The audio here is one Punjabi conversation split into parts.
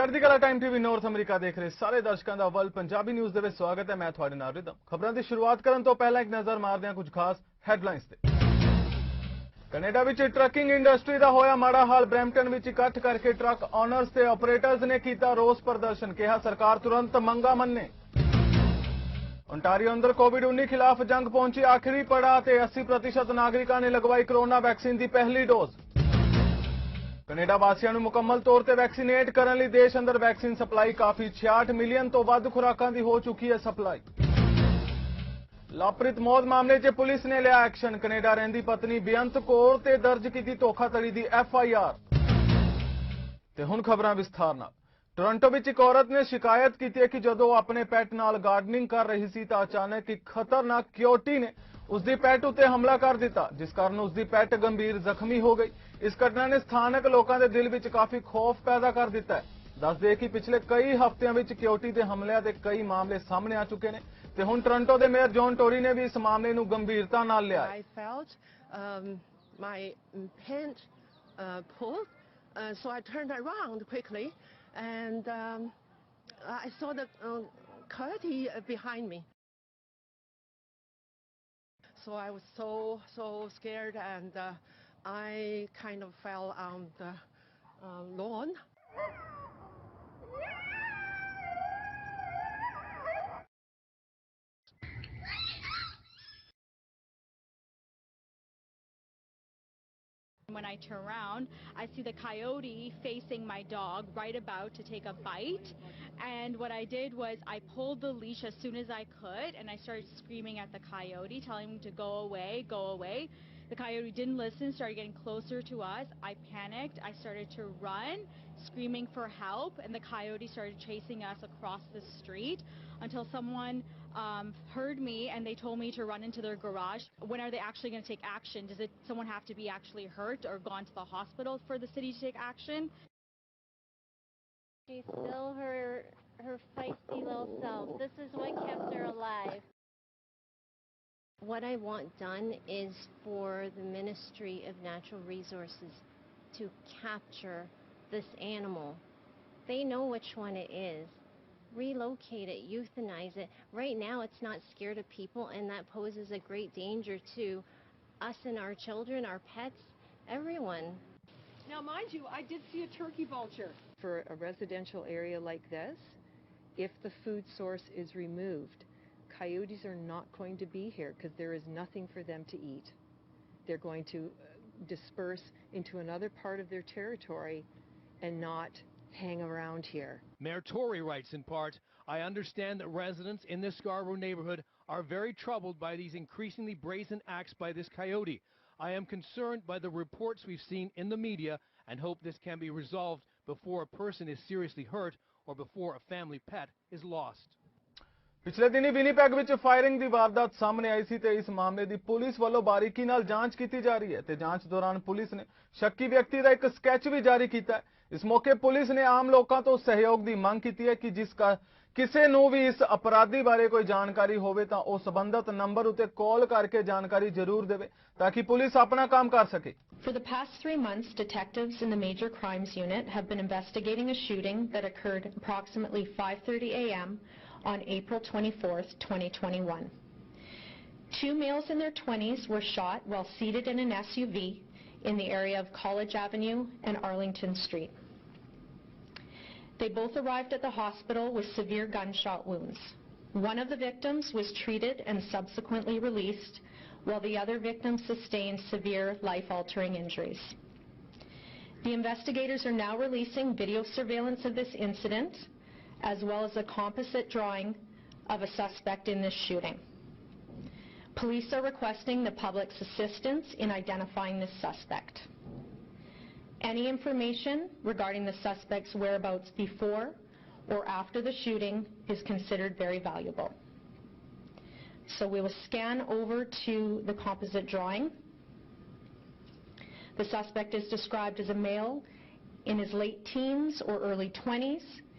Chardikla time TV north America देख रहे सारे दर्शकों का वल पंजाबी न्यूज़ ਦੇ ਵਿੱਚ ਸਵਾਗਤ ਹੈ। ਮੈਂ ਤੁਹਾਡੇ ਨਾਲ ਰਿਦਮ। ਖਬਰਾਂ ਦੀ ਸ਼ੁਰੂਆਤ ਕਰਨ ਤੋਂ ਪਹਿਲਾਂ ਇੱਕ ਨਜ਼ਰ ਮਾਰਦੇ ਹਾਂ ਕੁਝ ਖਾਸ ਹੈਡਲਾਈਨਸ ਤੇ। ਕੈਨੇਡਾ ਵਿੱਚ ਟਰੱਕਿੰਗ ਇੰਡਸਟਰੀ ਦਾ ਹੋਇਆ ਮਾੜਾ ਹਾਲ। ਬ੍ਰੈਂਪਟਨ ਵਿੱਚ ਇਕੱਠ ਕਰਕੇ ਟਰੱਕ ਓਨਰਸ ਤੇ ਆਪਰੇਟਰਸ ਨੇ ਕੀਤਾ ਰੋਸ ਪ੍ਰਦਰਸ਼ਨ। ਕਿਹਾ ਸਰਕਾਰ ਤੁਰੰਤ ਮੰਗਾਂ ਮੰਨੇ। ओंटारियो अंदर कोविड-19 खिलाफ जंग पहुंची आखिरी पड़ाव ते 80% नागरिकों ने लगवाई कोरोना वैक्सीन की पहली डोज। कनेडा वासियों को मुकम्मल तौर पर वैक्सीनेट करने लई देश अंदर वैक्सीन सप्लाई काफ़ी। 66 मिलियन तो वध खुराकां की हो चुकी है सप्लाई। लापरित मौत मामले च पुलिस ने लिया एक्शन। कनेडा रहिंदी पत्नी बेअंत कौर ते दर्ज की धोखाधड़ी की FIR। ते हुण खबरां विस्तार नाल। टोरंटो में एक औरत ने शिकायत की है कि जदों अपने पैट नाल गार्डनिंग कर रही थी तो अचानक एक खतरनाक कोयोटी ने उसकी पैट उत्ते हमला कर दिता, जिस कारण उसकी पैट गंभीर जख्मी हो गई। इस घटना ने स्थानक लोगों के दिल में काफी खौफ पैदा कर दिता है। दस दे कि पिछले कई हफ्तों में कोयोटी के हमलों के कई मामले सामने आ चुके हैं ते हुण टोरंटो के मेयर जॉन टोरी ने भी इस मामले को गंभीरता नाल लिया है। My pant pulled, so I turned around quickly. And I saw the coyote behind me. So I was so scared, and I kind of fell on the lawn. When I turn around, I see the coyote facing my dog, right about to take a bite. And what I did was I pulled the leash as soon as I could, and I started screaming at the coyote, telling him to go away, go away. The coyote didn't listen, started getting closer to us. I panicked. I started to run, screaming for help, and the coyote started chasing us across the street until someone heard me and they told me to run into their garage. When are they actually going to take action? Does someone have to be actually hurt or gone to the hospital for the city to take action? She's still her feisty little self. This is what kept her alive. What I want done is for the Ministry of Natural Resources to capture this animal. They know which one it is. Relocate it, euthanize it. Right now it's not scared of people, and that poses a great danger to us and our children, our pets, everyone. Now mind you, I did see a turkey vulture. For a residential area like this, if the food source is removed, coyotes are not going to be here because there is nothing for them to eat. They're going to disperse into another part of their territory and not hang around here. Mayor Tory writes in part, I understand that residents in this Scarborough neighborhood are very troubled by these increasingly brazen acts by this coyote. I am concerned by the reports we've seen in the media and hope this can be resolved before a person is seriously hurt or before a family pet is lost. पिछले दिनी विनीपैग विच फायरिंग की वारदात सामने आई सी ते इस मामले की पुलिस वालों बारीकी नाल जांच की जा रही है ते जांच दौरान पुलिस ने शक्की व्यक्ति का एक स्कैच भी जारी किया है। इस मौके पुलिस ने आम लोगों तो सहयोग की मांग की है कि जिसका किसी नूं भी इस अपराधी बारे कोई जानकारी होवे तां ओह संबंधित नंबर उत्ते कॉल करके जानकारी जरूर देवे ताकि पुलिस अपना काम कर सके। For the past 3 months, detectives in the Major Crimes Unit have been investigating a shooting that occurred approximately 5:30 a.m. on April 24th, 2021. 2 males in their 20s were shot while seated in an SUV in the area of College Avenue and Arlington Street. They both arrived at the hospital with severe gunshot wounds. One of the victims was treated and subsequently released, while the other victim sustained severe life-altering injuries. The investigators are now releasing video surveillance of this incident, as well as a composite drawing of a suspect in this shooting. Police are requesting the public's assistance in identifying this suspect. Any information regarding the suspect's whereabouts before or after the shooting is considered very valuable. So we will scan over to the composite drawing. The suspect is described as a male in his late teens or early 20s.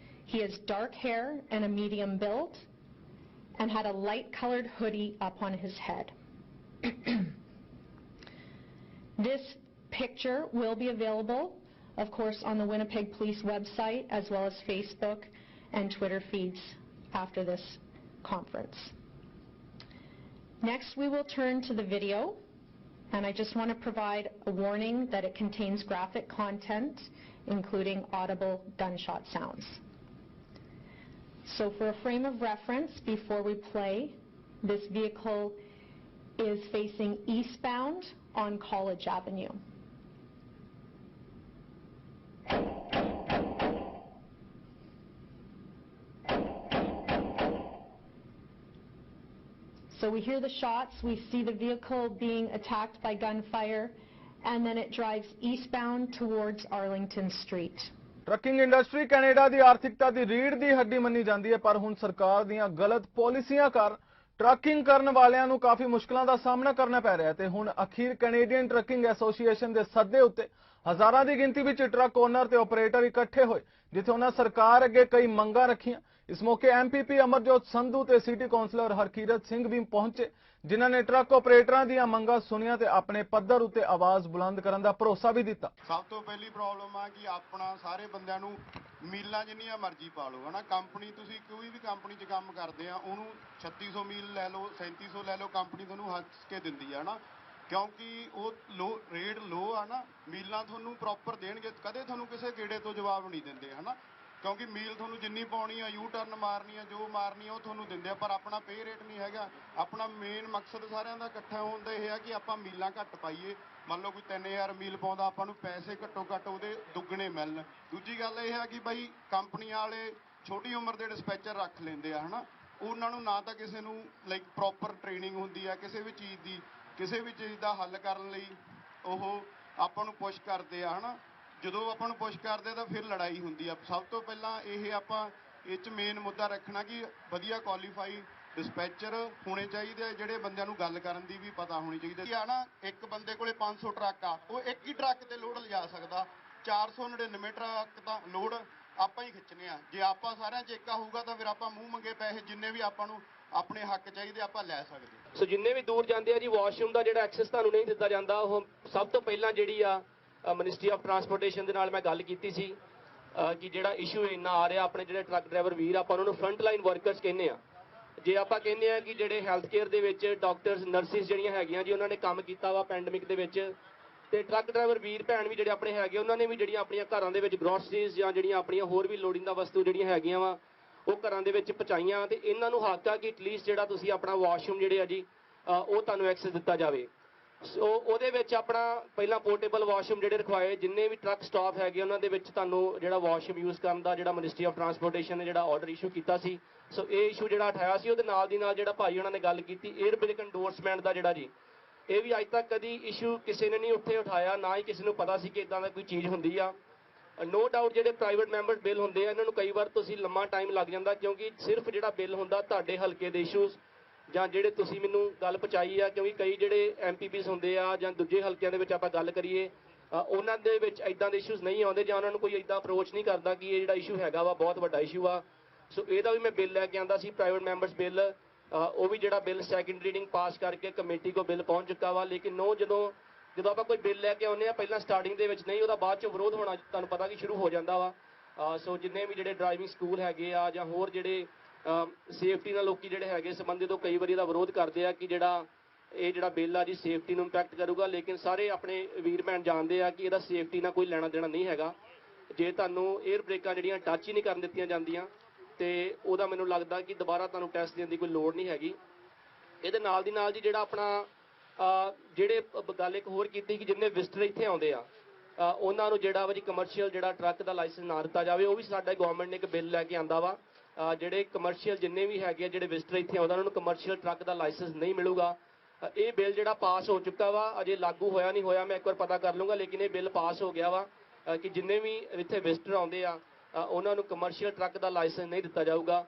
He has dark hair and a medium build and had a light-colored hoodie up on his head. This picture will be available of course, on the Winnipeg Police website, as well as Facebook and Twitter feeds after this conference. Next, we will turn to the video, and I just want to provide a warning that it contains graphic content, including audible gunshot sounds. So for a frame of reference, before we play, this vehicle is facing eastbound on College Avenue. So we hear the shots, we see the vehicle being attacked by gunfire, and then it drives eastbound towards Arlington Street. Trucking industry Canada ਦੀ ਆਰਥਿਕਤਾ ਦੀ ਰੀੜ੍ਹ ਦੀ ਹੱਡੀ ਮੰਨੀ ਜਾਂਦੀ ਹੈ, ਪਰ ਹੁਣ ਸਰਕਾਰ ਦੀਆਂ ਗਲਤ ਪਾਲਿਸੀਆਂ ਕਾਰਨ ਟਰੱਕਿੰਗ ਕਰਨ ਵਾਲਿਆਂ ਨੂੰ ਕਾਫੀ ਮੁਸ਼ਕਲਾਂ ਦਾ ਸਾਹਮਣਾ ਕਰਨਾ ਪੈ ਰਿਹਾ ਹੈ ਤੇ ਹੁਣ ਅਖੀਰ ਕੈਨੇਡੀਅਨ ਟਰੱਕਿੰਗ ਐਸੋਸੀਏਸ਼ਨ ਦੇ ਸੱਦੇ ਉੱਤੇ ਹਜ਼ਾਰਾਂ ਦੀ ਗਿਣਤੀ ਵਿੱਚ ਟਰੱਕ ਓਨਰ ਤੇ ਆਪਰੇਟਰ ਇਕੱਠੇ ਹੋਏ, ਜਿੱਥੇ ਉਹਨਾਂ ਸਰਕਾਰ ਅੱਗੇ ਕਈ ਮੰਗਾਂ ਰੱਖੀਆਂ। ਇਸ ਮੌਕੇ ਐਮਪੀਪੀ ਅਮਰਜੋਤ ਸੰਧੂ ਤੇ ਸਿਟੀ ਕੌਂਸਲਰ ਹਰਕੀਰਤ ਸਿੰਘ ਵੀ ਪਹੁੰਚੇ, ਜਿਨ੍ਹਾਂ ਨੇ ਟਰੱਕ ਆਪਰੇਟਰਾਂ ਦੀਆਂ ਮੰਗਾਂ ਸੁਣੀਆਂ ਤੇ ਆਪਣੇ ਪੱਧਰ ਉੱਤੇ ਆਵਾਜ਼ ਬੁਲੰਦ ਕਰਨ ਦਾ ਭਰੋਸਾ ਵੀ ਦਿੱਤਾ। ਸਭ ਤੋਂ ਪਹਿਲੀ ਪ੍ਰੋਬਲਮ ਆ ਕਿ ਆਪਣਾ ਸਾਰੇ ਬੰਦਿਆਂ ਨੂੰ ਮੀਲਾਂ ਜਿੰਨੀਆਂ ਮਰਜ਼ੀ ਪਾ ਲਓ, ਹਨਾ। ਕੰਪਨੀ ਤੁਸੀਂ ਕੋਈ ਵੀ ਕੰਪਨੀ 'ਚ ਕੰਮ ਕਰਦੇ ਆ ਉਹਨੂੰ 3600 ਮੀਲ ਲੈ ਲਓ, 3700 ਲੈ ਲਓ, ਕੰਪਨੀ ਤੁਹਾਨੂੰ ਹੱਸ ਕੇ ਦਿੰਦੀ ਆ, ਹਨਾ। ਕਿਉਂਕਿ ਉਹ ਰੇਟ ਲੋ ਆ ਨਾ, ਮੀਲਾਂ ਤੁਹਾਨੂੰ ਪ੍ਰੋਪਰ ਦੇਣਗੇ, ਕਦੇ ਤੁਹਾਨੂੰ ਕਿਸੇ ਗੇੜੇ ਤੋਂ ਜਵਾਬ ਨਹੀਂ ਦਿੰਦੇ, ਹਨਾ। ਕਿਉਂਕਿ ਮੀਲ ਤੁਹਾਨੂੰ ਜਿੰਨੀ ਪਾਉਣੀ ਆ, ਯੂ ਟਰਨ ਮਾਰਨੀ ਆ, ਜੋ ਮਾਰਨੀ ਆ ਉਹ ਤੁਹਾਨੂੰ ਦਿੰਦੇ ਆ, ਪਰ ਆਪਣਾ ਪੇ ਰੇਟ ਨਹੀਂ ਹੈਗਾ। ਆਪਣਾ ਮੇਨ ਮਕਸਦ ਸਾਰਿਆਂ ਦਾ ਇਕੱਠਾ ਹੋਣ ਦਾ ਇਹ ਹੈ ਕਿ ਆਪਾਂ ਮੀਲਾਂ ਘੱਟ ਪਾਈਏ। ਮੰਨ ਲਓ ਕੋਈ 3000 ਮੀਲ ਪਾਉਂਦਾ, ਆਪਾਂ ਨੂੰ ਪੈਸੇ ਘੱਟੋ ਘੱਟ ਉਹਦੇ ਦੁੱਗਣੇ ਮਿਲਣ। ਦੂਜੀ ਗੱਲ ਇਹ ਹੈ ਕਿ ਬਾਈ ਕੰਪਨੀ ਵਾਲੇ ਛੋਟੀ ਉਮਰ ਦੇ ਡਿਸਪੈਚਰ ਰੱਖ ਲੈਂਦੇ ਆ, ਹਨਾ। ਉਹਨਾਂ ਨੂੰ ਨਾ ਤਾਂ ਕਿਸੇ ਨੂੰ ਲਾਈਕ ਪ੍ਰੋਪਰ ਟ੍ਰੇਨਿੰਗ ਹੁੰਦੀ ਆ ਕਿਸੇ ਵੀ ਚੀਜ਼ ਦਾ ਹੱਲ ਕਰਨ ਲਈ, ਉਹ ਆਪਾਂ ਨੂੰ ਪੁਸ਼ ਕਰਦੇ ਆ, ਹਨਾ। ਜਦੋਂ ਆਪਾਂ ਨੂੰ ਪੁਸ਼ ਕਰਦੇ ਤਾਂ ਫਿਰ ਲੜਾਈ ਹੁੰਦੀ ਆ। ਸਭ ਤੋਂ ਪਹਿਲਾਂ ਇਹ ਆਪਾਂ ਇਹ 'ਚ ਮੇਨ ਮੁੱਦਾ ਰੱਖਣਾ ਕਿ ਵਧੀਆ ਕੁਆਲੀਫਾਈ ਡਿਸਪੈਚਰ ਹੋਣੇ ਚਾਹੀਦੇ ਆ, ਜਿਹੜੇ ਬੰਦਿਆਂ ਨੂੰ ਗੱਲ ਕਰਨ ਦੀ ਵੀ ਪਤਾ ਹੋਣੀ ਚਾਹੀਦੀ ਆ, ਨਾ। ਇੱਕ ਬੰਦੇ ਕੋਲੇ 500 ਟਰੱਕ ਆ, ਉਹ ਇੱਕ ਹੀ ਟਰੱਕ ਤੇ ਲੋਡ ਲਿਜਾ ਸਕਦਾ। 499 ਟਰੱਕ ਤਾਂ ਲੋਡ ਆਪਾਂ ਹੀ ਖਿੱਚਣੇ ਆ। ਜੇ ਆਪਾਂ ਸਾਰਿਆਂ 'ਚ ਏਕਾ ਹੋਊਗਾ ਤਾਂ ਫਿਰ ਆਪਾਂ ਮੂੰਹ ਮੰਗੇ ਪੈਸੇ ਜਿੰਨੇ ਵੀ ਆਪਾਂ ਨੂੰ ਆਪਣੇ ਹੱਕ ਚਾਹੀਦੇ ਆਪਾਂ ਲੈ ਸਕਦੇ। ਸੋ ਜਿੰਨੇ ਵੀ ਦੂਰ ਜਾਂਦੇ ਆ ਜੀ, ਵਾਸ਼ਰੂਮ ਦਾ ਜਿਹੜਾ ਐਕਸੈਸ ਤੁਹਾਨੂੰ ਨਹੀਂ ਦਿੱਤਾ ਜਾਂਦਾ, ਉਹ ਸਭ ਤੋਂ ਪਹਿਲਾਂ ਜਿਹੜੀ ਆ ਮਿਨਿਸਟਰੀ ਆਫ ਟਰਾਂਸਪੋਰਟੇਸ਼ਨ ਦੇ ਨਾਲ ਮੈਂ ਗੱਲ ਕੀਤੀ ਸੀ ਕਿ ਜਿਹੜਾ ਇਸ਼ੂ ਇੰਨਾ ਆ ਰਿਹਾ, ਆਪਣੇ ਜਿਹੜੇ ਟਰੱਕ ਡਰਾਈਵਰ ਵੀਰ ਆਪਾਂ ਉਹਨਾਂ ਨੂੰ ਫਰੰਟ ਲਾਈਨ ਵਰਕਰਸ ਕਹਿੰਦੇ ਆ। ਜੇ ਆਪਾਂ ਕਹਿੰਦੇ ਆ ਕਿ ਜਿਹੜੇ ਹੈਲਥ ਕੇਅਰ ਦੇ ਵਿੱਚ ਡਾਕਟਰਸ ਨਰਸਿਸ ਜਿਹੜੀਆਂ ਹੈਗੀਆਂ ਜੀ, ਉਹਨਾਂ ਨੇ ਕੰਮ ਕੀਤਾ ਵਾ ਪੈਂਡੈਮਿਕ ਦੇ ਵਿੱਚ, ਤੇ ਟਰੱਕ ਡਰਾਈਵਰ ਵੀਰ ਭੈਣ ਵੀ ਜਿਹੜੇ ਆਪਣੇ ਹੈਗੇ, ਉਹਨਾਂ ਨੇ ਵੀ ਜਿਹੜੀਆਂ ਆਪਣੀਆਂ ਘਰਾਂ ਦੇ ਵਿੱਚ ਗਰੋਸਰੀਜ਼ ਜਾਂ ਜਿਹੜੀਆਂ ਆਪਣੀਆਂ ਹੋਰ ਵੀ ਲੋੜੀਂਦਾ ਵਸਤੂ ਜਿਹੜੀਆਂ ਹੈਗੀਆਂ ਵਾ ਉਹ ਘਰਾਂ ਦੇ ਵਿੱਚ ਪਹੁੰਚਾਈਆਂ, ਤੇ ਇਹਨਾਂ ਨੂੰ ਹੱਕ ਆ ਕਿ ਐਟਲੀਸਟ ਜਿਹੜਾ ਤੁਸੀਂ ਆਪਣਾ ਵਾਸ਼ਰੂਮ ਜਿਹੜੇ ਆ ਜੀ ਉਹ ਤੁਹਾਨੂੰ ਐਕਸੈਸ ਦਿੱਤਾ ਜਾਵੇ। ਸੋ ਉਹਦੇ ਵਿੱਚ ਆਪਣਾ ਪਹਿਲਾਂ ਪੋਰਟੇਬਲ ਵਾਸ਼ਰੂਮ ਜਿਹੜੇ ਰਖਵਾਏ, ਜਿੰਨੇ ਵੀ ਟਰੱਕ ਸਟਾਫ ਹੈਗੇ ਉਹਨਾਂ ਦੇ ਵਿੱਚ ਤੁਹਾਨੂੰ ਜਿਹੜਾ ਵਾਸ਼ਰੂਮ ਯੂਜ਼ ਕਰਨ ਦਾ ਜਿਹੜਾ ਮਿਨਿਸਟਰੀ ਆਫ ਟਰਾਂਸਪੋਰਟੇਸ਼ਨ ਨੇ ਜਿਹੜਾ ਆਰਡਰ ਇਸ਼ੂ ਕੀਤਾ ਸੀ। ਸੋ ਇਹ ਇਸ਼ੂ ਜਿਹੜਾ ਉਠਾਇਆ ਸੀ, ਉਹਦੇ ਨਾਲ ਦੀ ਨਾਲ ਜਿਹੜਾ ਭਾਈ ਉਹਨਾਂ ਨੇ ਗੱਲ ਕੀਤੀ 에ਅਰ ਬ੍ਰੇਕ ਐਂਡੋਰਸਮੈਂਟ ਦਾ ਜਿਹੜਾ ਜੀ, ਇਹ ਵੀ ਅੱਜ ਤੱਕ ਕਦੀ ਇਸ਼ੂ ਕਿਸੇ ਨੇ ਨਹੀਂ ਉੱਥੇ ਉਠਾਇਆ, ਨਾ ਹੀ ਕਿਸੇ ਨੂੰ ਪਤਾ ਸੀ ਕਿ ਇਦਾਂ ਦਾ ਕੋਈ ਚੀਜ਼ ਹੁੰਦੀ ਆ। ਨੋ ਡਾਊਟ ਜਿਹੜੇ ਪ੍ਰਾਈਵੇਟ ਮੈਂਬਰ ਬਿੱਲ ਹੁੰਦੇ ਆ, ਇਹਨਾਂ ਨੂੰ ਕਈ ਵਾਰ ਤੁਸੀਂ ਲੰਮਾ ਟਾਈਮ ਲੱਗ ਜਾਂਦਾ, ਕਿਉਂਕਿ ਸਿਰਫ ਜਿਹੜਾ ਬਿੱਲ ਹੁੰਦਾ ਤੁਹਾਡੇ ਹਲਕੇ ਦੇ ਇਸ਼ੂਜ਼ ਜਾਂ ਜਿਹੜੇ ਤੁਸੀਂ ਮੈਨੂੰ ਗੱਲ ਪਹੁੰਚਾਈ ਆ, ਕਿਉਂਕਿ ਕਈ ਜਿਹੜੇ ਐਮਪੀਪੀਸ ਹੁੰਦੇ ਆ ਜਾਂ ਦੂਜੇ ਹਲਕਿਆਂ ਦੇ ਵਿੱਚ ਆਪਾਂ ਗੱਲ ਕਰੀਏ, ਉਹਨਾਂ ਦੇ ਵਿੱਚ ਇਦਾਂ ਦੇ ਇਸ਼ੂਜ਼ ਨਹੀਂ ਆਉਂਦੇ ਜਾਂ ਉਹਨਾਂ ਨੂੰ ਕੋਈ ਇਦਾਂ ਅਪਰੋਚ ਨਹੀਂ ਕਰਦਾ ਕਿ ਇਹ ਜਿਹੜਾ ਇਸ਼ੂ ਹੈਗਾ ਵਾ ਬਹੁਤ ਵੱਡਾ ਇਸ਼ੂ ਆ। ਸੋ ਇਹਦਾ ਵੀ ਮੈਂ ਬਿੱਲ ਲੈ ਕੇ ਆਂਦਾ ਸੀ, ਪ੍ਰਾਈਵੇਟ ਮੈਂਬਰਸ ਬਿੱਲ, ਉਹ ਵੀ ਜਿਹੜਾ ਬਿੱਲ ਸੈਕਿੰਡ ਰੀਡਿੰਗ ਪਾਸ ਕਰਕੇ ਕਮੇਟੀ ਕੋ ਬਿੱਲ ਪਹੁੰਚ ਚੁੱਕਾ ਵਾ। ਲੇਕਿਨ ਜਦੋਂ ਆਪਾਂ ਕੋਈ ਬਿੱਲ ਲੈ ਕੇ ਆਉਂਦੇ ਆ, ਪਹਿਲਾਂ ਸਟਾਰਟਿੰਗ ਦੇ ਵਿੱਚ ਨਹੀਂ, ਉਹਦਾ ਬਾਅਦ 'ਚ ਵਿਰੋਧ ਹੋਣਾ ਤੁਹਾਨੂੰ ਪਤਾ ਕਿ ਸ਼ੁਰੂ ਹੋ ਜਾਂਦਾ ਵਾ। ਸੋ ਜਿੰਨੇ ਵੀ ਜਿਹੜੇ ਡਰਾਈਵਿੰਗ ਸਕੂਲ ਹੈਗੇ ਆ ਜਾਂ ਹੋਰ ਜਿਹੜੇ ਸੇਫਟੀ ਨਾਲ ਲੋਕੀ ਜਿਹੜੇ ਹੈਗੇ ਸੰਬੰਧਿਤ, ਉਹ ਕਈ ਵਾਰੀ ਇਹਦਾ ਵਿਰੋਧ ਕਰਦੇ ਆ ਕਿ ਇਹ ਜਿਹੜਾ ਬਿੱਲ ਆ ਜੀ ਸੇਫਟੀ ਨੂੰ ਇੰਪੈਕਟ ਕਰੂਗਾ। ਲੇਕਿਨ ਸਾਰੇ ਆਪਣੇ ਵੀਰ ਭੈਣ ਜਾਣਦੇ ਆ ਕਿ ਇਹਦਾ ਸੇਫਟੀ ਨਾਲ ਕੋਈ ਲੈਣਾ ਦੇਣਾ ਨਹੀਂ ਹੈਗਾ। ਜੇ ਤੁਹਾਨੂੰ 에ਅਰ ਬ੍ਰੇਕਾਂ ਜਿਹੜੀਆਂ ਟੱਚ ਹੀ ਨਹੀਂ ਕਰਨ ਦਿੱਤੀਆਂ ਜਾਂਦੀਆਂ, ਤੇ ਉਹਦਾ ਮੈਨੂੰ ਲੱਗਦਾ ਕਿ ਦੁਬਾਰਾ ਤੁਹਾਨੂੰ ਟੈਸਟ ਦੇਣ ਦੀ ਕੋਈ ਲੋੜ ਨਹੀਂ ਹੈਗੀ। ਇਹਦੇ ਨਾਲ ਦੀ ਨਾਲ ਜੀ ਜਿਹੜਾ ਆਪਣਾ ਜਿਹੜੇ ਗੱਲ ਇੱਕ ਹੋਰ ਕੀਤੀ ਕਿ ਜਿੰਨੇ ਵਿਜ਼ਟਰ ਇੱਥੇ ਆਉਂਦੇ ਆ, ਉਹਨਾਂ ਨੂੰ ਜਿਹੜਾ ਵਾ ਜੀ ਕਮਰਸ਼ੀਅਲ ਜਿਹੜਾ ਟਰੱਕ ਦਾ ਲਾਇਸੈਂਸ ਨਾ ਦਿੱਤਾ ਜਾਵੇ। ਉਹ ਵੀ ਸਾਡਾ ਗਵਰਨਮੈਂਟ ਨੇ ਇੱਕ ਬਿੱਲ ਲੈ ਕੇ ਆਂਦਾ ਵਾ। ਜਿਹੜੇ ਕਮਰਸ਼ੀਅਲ ਜਿੰਨੇ ਵੀ ਹੈਗੇ ਆ ਜਿਹੜੇ ਵਿਜ਼ਟਰ ਇੱਥੇ ਆਉਂਦਾ, ਉਹਨਾਂ ਨੂੰ ਕਮਰਸ਼ੀਅਲ ਟਰੱਕ ਦਾ ਲਾਇਸੈਂਸ ਨਹੀਂ ਮਿਲੂਗਾ। ਇਹ ਬਿੱਲ ਜਿਹੜਾ ਪਾਸ ਹੋ ਚੁੱਕਾ ਵਾ, ਅਜੇ ਲਾਗੂ ਹੋਇਆ ਨਹੀਂ ਹੋਇਆ, ਮੈਂ ਇੱਕ ਵਾਰ ਪਤਾ ਕਰ ਲੂੰਗਾ, ਲੇਕਿਨ ਇਹ ਬਿੱਲ ਪਾਸ ਹੋ ਗਿਆ ਵਾ ਕਿ ਜਿੰਨੇ ਵੀ ਇੱਥੇ ਵਿਜ਼ਟਰ ਆਉਂਦੇ ਆ ਉਹਨਾਂ ਨੂੰ ਕਮਰਸ਼ੀਅਲ ਟਰੱਕ ਦਾ ਲਾਇਸੈਂਸ ਨਹੀਂ ਦਿੱਤਾ ਜਾਊਗਾ।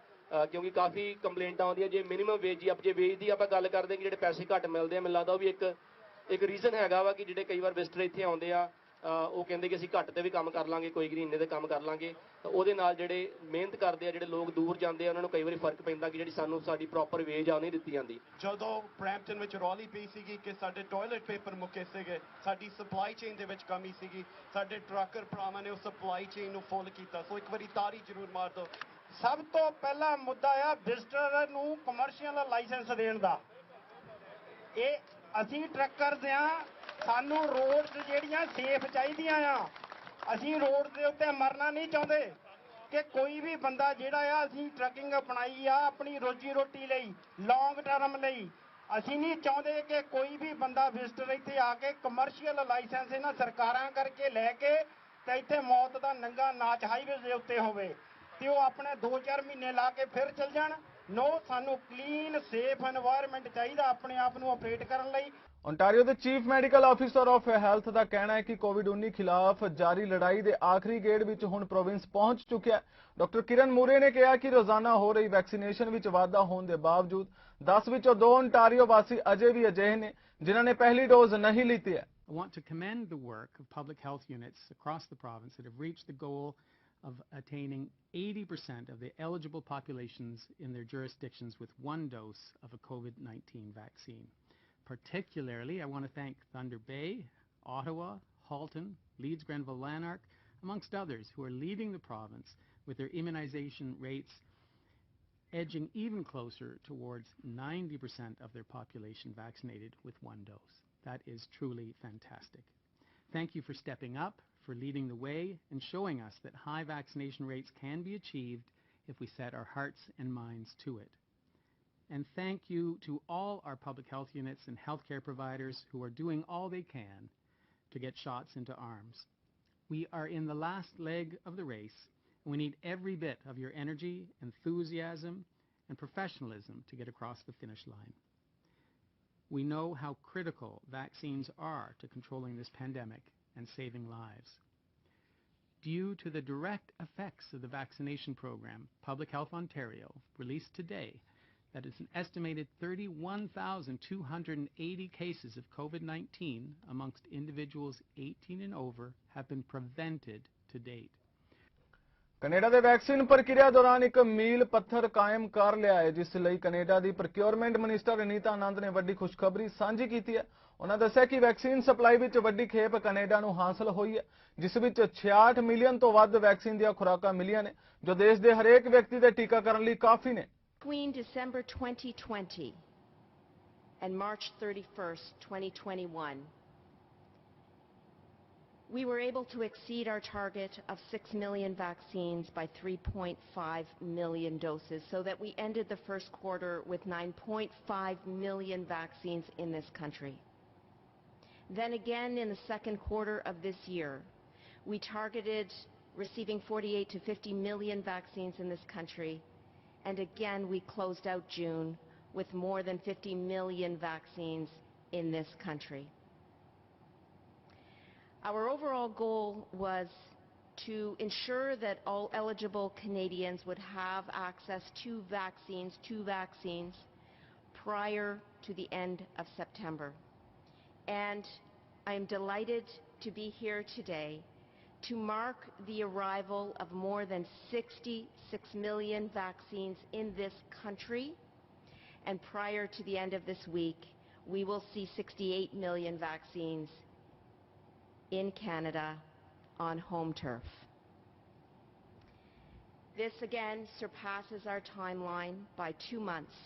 ਕਿਉਂਕਿ ਕਾਫੀ ਕੰਪਲੇਂਟਾਂ ਆਉਂਦੀਆਂ ਜੇ ਮਿਨੀਮਮ ਵੇਜ ਜੇ ਵੇਜ ਦੀ ਆਪਾਂ ਗੱਲ ਕਰਦੇ ਕਿ ਜਿਹੜੇ ਪੈਸੇ ਘੱਟ ਮਿਲਦੇ ਆ, ਮੈਨੂੰ ਲੱਗਦਾ ਉਹ ਵੀ ਇੱਕ ਰੀਜ਼ਨ ਹੈਗਾ ਵਾ ਕਿ ਜਿਹੜੇ ਕਈ ਵਾਰ ਵਿਜ਼ਟਰ ਇੱਥੇ ਆਉਂਦੇ ਆ ਉਹ ਕਹਿੰਦੇ ਕਿ ਅਸੀਂ ਘੱਟ ਤੇ ਵੀ ਕੰਮ ਕਰ ਲਾਂਗੇ, ਕੋਈ ਨਹੀਂ ਇੰਨੇ ਦੇ ਕੰਮ ਕਰ ਲਾਂਗੇ। ਤਾਂ ਉਹਦੇ ਨਾਲ ਜਿਹੜੇ ਮਿਹਨਤ ਕਰਦੇ ਆ, ਜਿਹੜੇ ਲੋਕ ਦੂਰ ਜਾਂਦੇ ਆ, ਉਹਨਾਂ ਨੂੰ ਕਈ ਵਾਰੀ ਫਰਕ ਪੈਂਦਾ ਕਿ ਜਿਹੜੀ ਸਾਨੂੰ ਸਾਡੀ ਪ੍ਰੋਪਰ ਵੇਜ ਆ ਉਹ ਨਹੀਂ ਦਿੱਤੀ ਜਾਂਦੀ। ਜਦੋਂ ਬਰੈਂਪਟਨ ਵਿੱਚ ਰੌਲੀ ਪਈ ਸੀਗੀ ਕਿ ਸਾਡੇ ਟਾਇਲਟ ਪੇਪਰ ਮੁੱਕੇ ਸੀਗੇ, ਸਾਡੀ ਸਪਲਾਈ ਚੇਨ ਦੇ ਵਿੱਚ ਕਮੀ ਸੀਗੀ, ਸਾਡੇ ਟਰੱਕਰ ਭਰਾਵਾਂ ਨੇ ਉਹ ਸਪਲਾਈ ਚੇਨ ਨੂੰ ਫੁੱਲ ਕੀਤਾ। ਸੋ ਇੱਕ ਵਾਰੀ ਤਾੜੀ ਜ਼ਰੂਰ ਮਾਰ ਦਿਓ। ਸਭ ਤੋਂ ਪਹਿਲਾ ਮੁੱਦਾ ਆ ਵਿਜ਼ਟਰ ਨੂੰ ਕਮਰਸ਼ੀਅਲ ਲਾਇਸੈਂਸ ਦੇਣ ਦਾ। ਇਹ ਅਸੀਂ ਟਰੱਕਰਸ ਆ, ਸਾਨੂੰ ਰੋਡਸ ਜਿਹੜੀਆਂ ਸੇਫ ਚਾਹੀਦੀਆਂ ਆ। ਅਸੀਂ ਰੋਡ ਦੇ ਉੱਤੇ ਮਰਨਾ ਨਹੀਂ ਚਾਹੁੰਦੇ ਕਿ ਕੋਈ ਵੀ ਬੰਦਾ ਜਿਹੜਾ ਆ, ਅਸੀਂ ਟਰੱਕਿੰਗ ਅਪਣਾਈ ਆ ਆਪਣੀ ਰੋਜੀ ਰੋਟੀ ਲਈ, ਲੌਂਗ ਟਰਮ ਲਈ। ਅਸੀਂ ਨਹੀਂ ਚਾਹੁੰਦੇ ਕਿ ਕੋਈ ਵੀ ਬੰਦਾ ਵਿਜ਼ਟਰ ਇੱਥੇ ਆ ਕੇ ਕਮਰਸ਼ੀਅਲ ਲਾਇਸੈਂਸ ਇਹਨਾਂ ਸਰਕਾਰਾਂ ਕਰਕੇ ਲੈ ਕੇ ਤੇ ਇੱਥੇ ਮੌਤ ਦਾ ਨੰਗਾ ਨਾਚ ਹਾਈਵੇ ਦੇ ਉੱਤੇ ਹੋਵੇ ਤੇ ਉਹ ਆਪਣੇ 2-4 ਮਹੀਨੇ ਲਾ ਕੇ ਫਿਰ ਚਲ ਜਾਣ। ਨੋ, ਸਾਨੂੰ ਕਲੀਨ ਸੇਫ এনवायरमेंट ਚਾਹੀਦਾ ਆਪਣੇ ਆਪ ਨੂੰ ਆਪਰੇਟ ਕਰਨ ਲਈ। ओंटारियो के chief medical officer of health का कहना है कि कोविड-19 खिलाफ जारी लड़ाई के आखिरी गेड़ विच हुण प्रोविंस पहुंच चुकिया है। डॉक्टर किरण मूरे ने कहा कि रोजाना हो रही वैक्सीनेशन विच वाधा होने के बावजूद 10 विचों 2 ओंटारियो वासी अजे भी अजिहे ने जिन्हां ने पहली डोज नहीं लीती है। I want to commend the work of public health units across the province that have reached the goal of attaining 80% of the eligible populations in their jurisdictions with 1 dose of a COVID-19 vaccine. Particularly, I want to thank Thunder Bay, Ottawa, Halton, Leeds, Grenville, Lanark, amongst others, who are leading the province with their immunization rates edging even closer towards 90% of their population vaccinated with 1 dose. That is truly fantastic. Thank you for stepping up, for leading the way, and showing us that high vaccination rates can be achieved if we set our hearts and minds to it. And thank you to all our public health units and healthcare providers who are doing all they can to get shots into arms. We are in the last leg of the race, and we need every bit of your energy, enthusiasm, and professionalism to get across the finish line. We know how critical vaccines are to controlling this pandemic and saving lives. Due to the direct effects of the vaccination program, Public Health Ontario released today that is an estimated 31,280 cases of COVID-19 amongst individuals 18 and over have been prevented to date. Canada ਦੇ ਵੈਕਸੀਨ ਪ੍ਰਕਿਰਿਆ ਦੌਰਾਨ ਇੱਕ ਮੀਲ ਪੱਥਰ ਕਾਇਮ ਕਰ ਲਿਆ ਹੈ, ਜਿਸ ਲਈ ਕੈਨੇਡਾ ਦੀ ਪ੍ਰੋਕਿਉਰਮੈਂਟ ਮਿਨਿਸਟਰ ਅਨੀਤਾ ਆਨੰਦ ਨੇ ਵੱਡੀ ਖੁਸ਼ਖਬਰੀ ਸਾਂਝੀ ਕੀਤੀ ਹੈ। ਉਹਨਾਂ ਦੱਸਿਆ ਕਿ ਵੈਕਸੀਨ ਸਪਲਾਈ ਵਿੱਚ ਵੱਡੀ ਖੇਪ ਕੈਨੇਡਾ ਨੂੰ ਹਾਸਲ ਹੋਈ ਹੈ, ਜਿਸ ਵਿੱਚ 66 ਮਿਲੀਅਨ ਤੋਂ ਵੱਧ ਵੈਕਸੀਨ ਦੀਆਂ ਖੁਰਾਕਾਂ ਮਿਲੀਆਂ ਨੇ, ਜੋ ਦੇਸ਼ ਦੇ ਹਰੇਕ ਵਿਅਕਤੀ ਦੇ ਟੀਕਾਕਰਨ ਲਈ ਕਾਫੀ ਨੇ। Between December 2020 and March 31st, 2021, we were able to exceed our target of 6 million vaccines by 3.5 million doses, so that we ended the first quarter with 9.5 million vaccines in this country. Then again in the second quarter of this year, we targeted receiving 48 to 50 million vaccines in this country. And again, we closed out June with more than 50 million vaccines in this country. Our overall goal was to ensure that all eligible Canadians would have access to vaccines prior to the end of September. And I am delighted to be here today to mark the arrival of more than 66 million vaccines in this country, and prior to the end of this week we will see 68 million vaccines in Canada on home turf. This again surpasses our timeline by 2 months.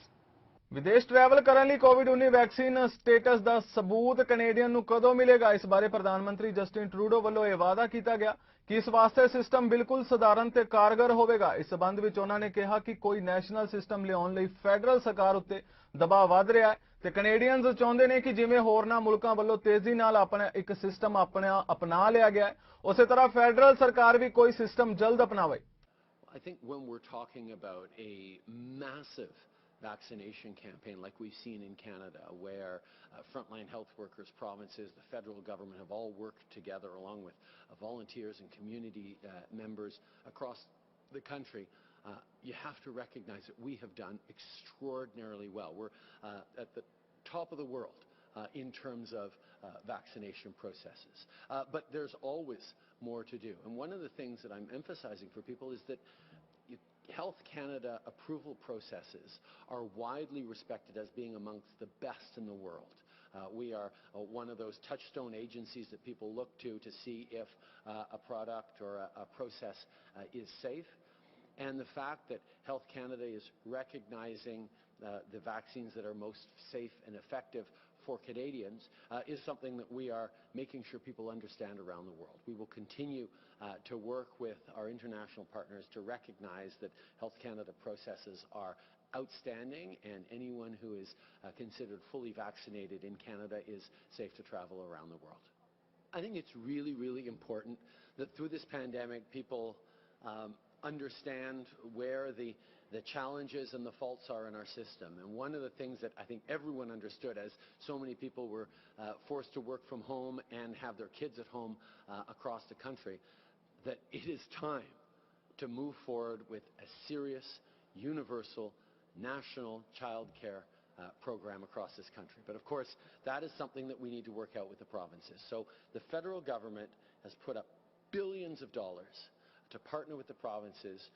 ਵਿਦੇਸ਼ ਟਰੈਵਲ ਕਰਨ ਲਈ ਕੋਵਿਡ-19 ਵੈਕਸੀਨ ਸਟੇਟਸ ਦਾ ਸਬੂਤ ਕੈਨੇਡੀਅਨ ਨੂੰ ਕਦੋਂ ਮਿਲੇਗਾ? ਇਸ ਬਾਰੇ ਪ੍ਰਧਾਨ ਮੰਤਰੀ ਜਸਟਿਨ ਟਰੂਡੋ ਵੱਲੋਂ ਇਹ ਵਾਅਦਾ ਕੀਤਾ ਗਿਆ ਕਿ ਇਸ ਵਾਸਤੇ ਸਿਸਟਮ ਬਿਲਕੁਲ ਸਧਾਰਨ ਤੇ ਕਾਰਗਰ ਹੋਵੇਗਾ। ਇਸ ਸਬੰਧ ਵਿੱਚ ਉਹਨਾਂ ਨੇ ਕਿਹਾ ਕਿ ਕੋਈ ਨੈਸ਼ਨਲ ਸਿਸਟਮ ਲਿਆਉਣ ਲਈ ਫੈਡਰਲ ਸਰਕਾਰ ਉੱਤੇ ਦਬਾਅ ਵਧ ਰਿਹਾ ਹੈ ਤੇ ਕੈਨੇਡੀਅਨਸ ਚਾਹੁੰਦੇ ਨੇ ਕਿ ਜਿਵੇਂ ਹੋਰਨਾਂ ਮੁਲਕਾਂ ਵੱਲੋਂ ਤੇਜ਼ੀ ਨਾਲ ਆਪਣਾ ਇੱਕ ਸਿਸਟਮ ਅਪਣਾ ਲਿਆ ਗਿਆ ਹੈ, ਉਸੇ ਤਰ੍ਹਾਂ ਫੈਡਰਲ ਸਰਕਾਰ ਵੀ ਕੋਈ ਸਿਸਟਮ ਜਲਦ ਅਪਣਾਵੇ। I think when we're talking about a massive vaccination campaign like we've seen in Canada, where frontline health workers, provinces, the federal government have all worked together along with volunteers and community members across the country, you have to recognize that we have done extraordinarily well. We're at the top of the world in terms of vaccination processes. But there's always more to do. And one of the things that I'm emphasizing for people is that Health Canada approval processes are widely respected as being amongst the best in the world. We are one of those touchstone agencies that people look to see if a product or a process is safe. And the fact that Health Canada is recognizing the vaccines that are most safe and effective for Canadians is something that we are making sure people understand around the world. We will continue to work with our international partners to recognize that Health Canada processes are outstanding, and anyone who is considered fully vaccinated in Canada is safe to travel around the world. I think it's really, really important that through this pandemic people understand where the challenges and the faults are in our system. And one of the things that I think everyone understood, as so many people were forced to work from home and have their kids at home across the country, that it is time to move forward with a serious, universal, national child care program across this country. But of course, that is something that we need to work out with the provinces. So the federal government has put up billions of dollars to partner with the provinces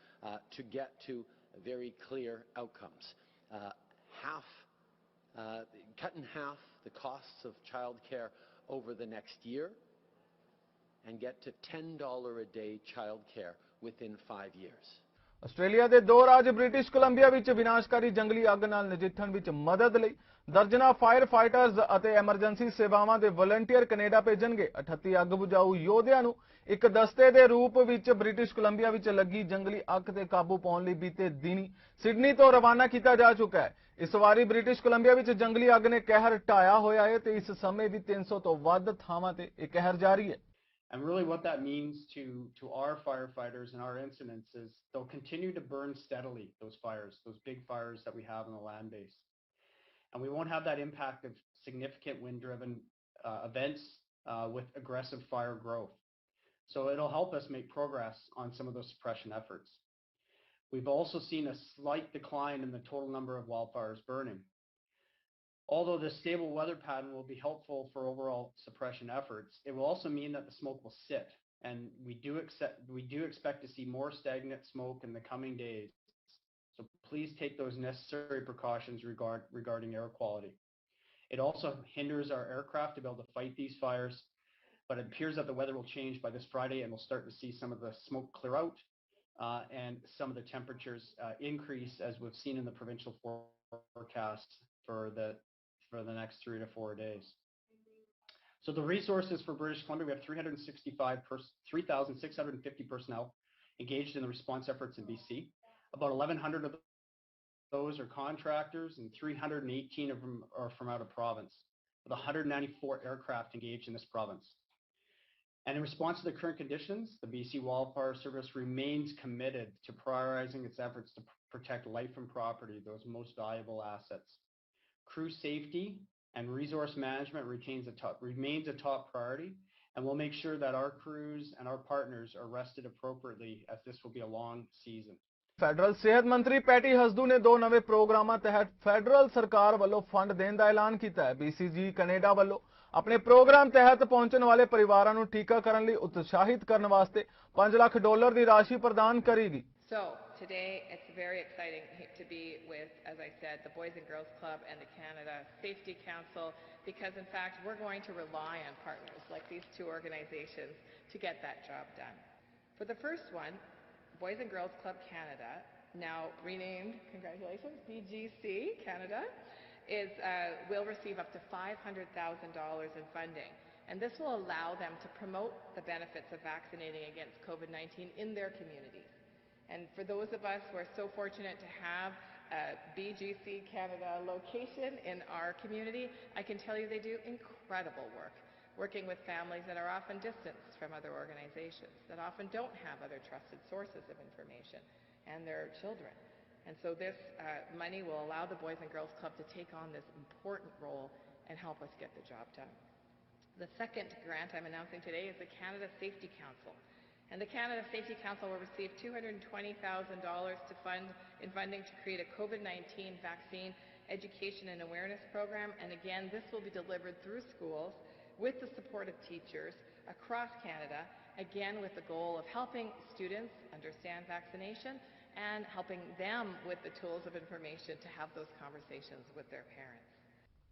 to get to very clear outcomes. Cut in half the costs of child care over the next year and get to $10 a day child care within 5 years. Australia ਦੇ ਦੋ ਰਾਜ ਬ੍ਰਿਟਿਸ਼ ਕੋਲੰਬੀਆ ਵਿੱਚ ਵਿਨਾਸ਼ਕਾਰੀ ਜੰਗਲੀ ਅੱਗ ਨਾਲ ਨਜਿੱਠਣ ਵਿੱਚ ਮਦਦ ਲਈ ਦਰਜਨਾਂ ਫਾਇਰ ਫਾਈਟਰਜ਼ ਅਤੇ ਐਮਰਜੈਂਸੀ ਸੇਵਾਵਾਂ ਦੇ ਵਲੰਟੀਅਰ ਕੈਨੇਡਾ ਭੇਜਣਗੇ। 38 ਅੱਗ ਬੁਝਾਊ ਯੋਧਿਆਂ ਨੂੰ ਇੱਕ ਦਸਤੇ ਦੇ ਰੂਪ ਵਿੱਚ ਬ੍ਰਿਟਿਸ਼ ਕੋਲੰਬੀਆ ਵਿੱਚ ਲੱਗੀ ਜੰਗਲੀ ਅੱਗ ਤੇ ਕਾਬੂ ਪਾਉਣ ਲਈ ਬੀਤੇ ਦਿਨੀ ਸਿਡਨੀ ਤੋਂ ਰਵਾਨਾ ਕੀਤਾ ਜਾ ਚੁੱਕਾ ਹੈ। ਇਸ ਵਾਰੀ ਬ੍ਰਿਟਿਸ਼ ਕੋਲੰਬੀਆ ਵਿੱਚ ਜੰਗਲੀ ਅੱਗ ਨੇ ਕਹਿਰ ਢਾਇਆ ਹੋਇਆ ਹੈ ਤੇ ਇਸ ਸਮੇਂ ਵੀ 300 ਤੋਂ ਵੱਧ ਥਾਵਾਂ ਤੇ ਇਹ ਕਹਿਰ ਜਾਰੀ ਹੈ। And really what that means to our firefighters and our incidents is they'll continue to burn steadily, those fires, those big fires that we have on the land base. And we won't have that impact of significant wind-driven events with aggressive fire growth. So it'll help us make progress on some of those suppression efforts. We've also seen a slight decline in the total number of wildfires burning. Although the stable weather pattern will be helpful for overall suppression efforts, it will also mean that the smoke will sit. And we do expect to see more stagnant smoke in the coming days. So please take those necessary precautions regarding air quality. It also hinders our aircraft to be able to fight these fires, but it appears that the weather will change by this Friday and we'll start to see some of the smoke clear out and some of the temperatures increase, as we've seen in the provincial forecast for the next 3 to 4 days. So the resources for British Columbia, we have 3,650 personnel engaged in the response efforts in BC. About 1,100 of those are contractors and 318 of them are from out of province, with 194 aircraft engaged in this province. And in response to the current conditions, the BC Wildfire Service remains committed to prioritizing its efforts to protect life and property, those most valuable assets. Crew safety and resource management remains a top priority, and we'll make sure that our crews and our partners are rested appropriately, as this will be a long season. Federal ਸਿਹਤ ਮੰਤਰੀ ਪੈਟੀ ਹਸਦੂ ਨੇ ਦੋ ਨਵੇਂ ਪ੍ਰੋਗਰਾਮਾਂ ਤਹਿਤ ਫੈਡਰਲ ਸਰਕਾਰ ਵੱਲੋਂ ਫੰਡ ਦੇਣ ਦਾ ਐਲਾਨ ਕੀਤਾ ਹੈ। BCG ਕੈਨੇਡਾ ਵੱਲੋਂ ਆਪਣੇ ਪ੍ਰੋਗਰਾਮ ਤਹਿਤ ਪਹੁੰਚਣ ਵਾਲੇ ਪਰਿਵਾਰਾਂ ਨੂੰ ਟੀਕਾਕਰਨ ਲਈ ਉਤਸ਼ਾਹਿਤ ਕਰਨ ਵਾਸਤੇ $5 ਲੱਖ ਦੀ ਰਾਸ਼ੀ ਪ੍ਰਦਾਨ ਕਰੇਗੀ। So today it's very exciting to be with, as I said, the Boys and Girls Club and the Canada Safety Council, because in fact we're going to rely on partners like these two organizations to get that job done. For the first one, Boys and Girls Club Canada, now renamed, congratulations, BGC Canada, will receive up to $500,000 in funding. And this will allow them to promote the benefits of vaccinating against COVID-19 in their communities. And for those of us who are so fortunate to have a BGC Canada location in our community, I can tell you they do incredible work, working with families that are often distanced from other organizations, that often don't have other trusted sources of information, and their children. And so this money will allow the Boys and Girls Club to take on this important role and help us get the job done. The second grant I'm announcing today is the Canada Safety Council. And the Canada Safety Council will receive $220,000 in funding to create a COVID-19 vaccine education and awareness program. And again, this will be delivered through schools with the support of teachers across Canada, again with the goal of helping students understand vaccination and helping them with the tools of information to have those conversations with their parents.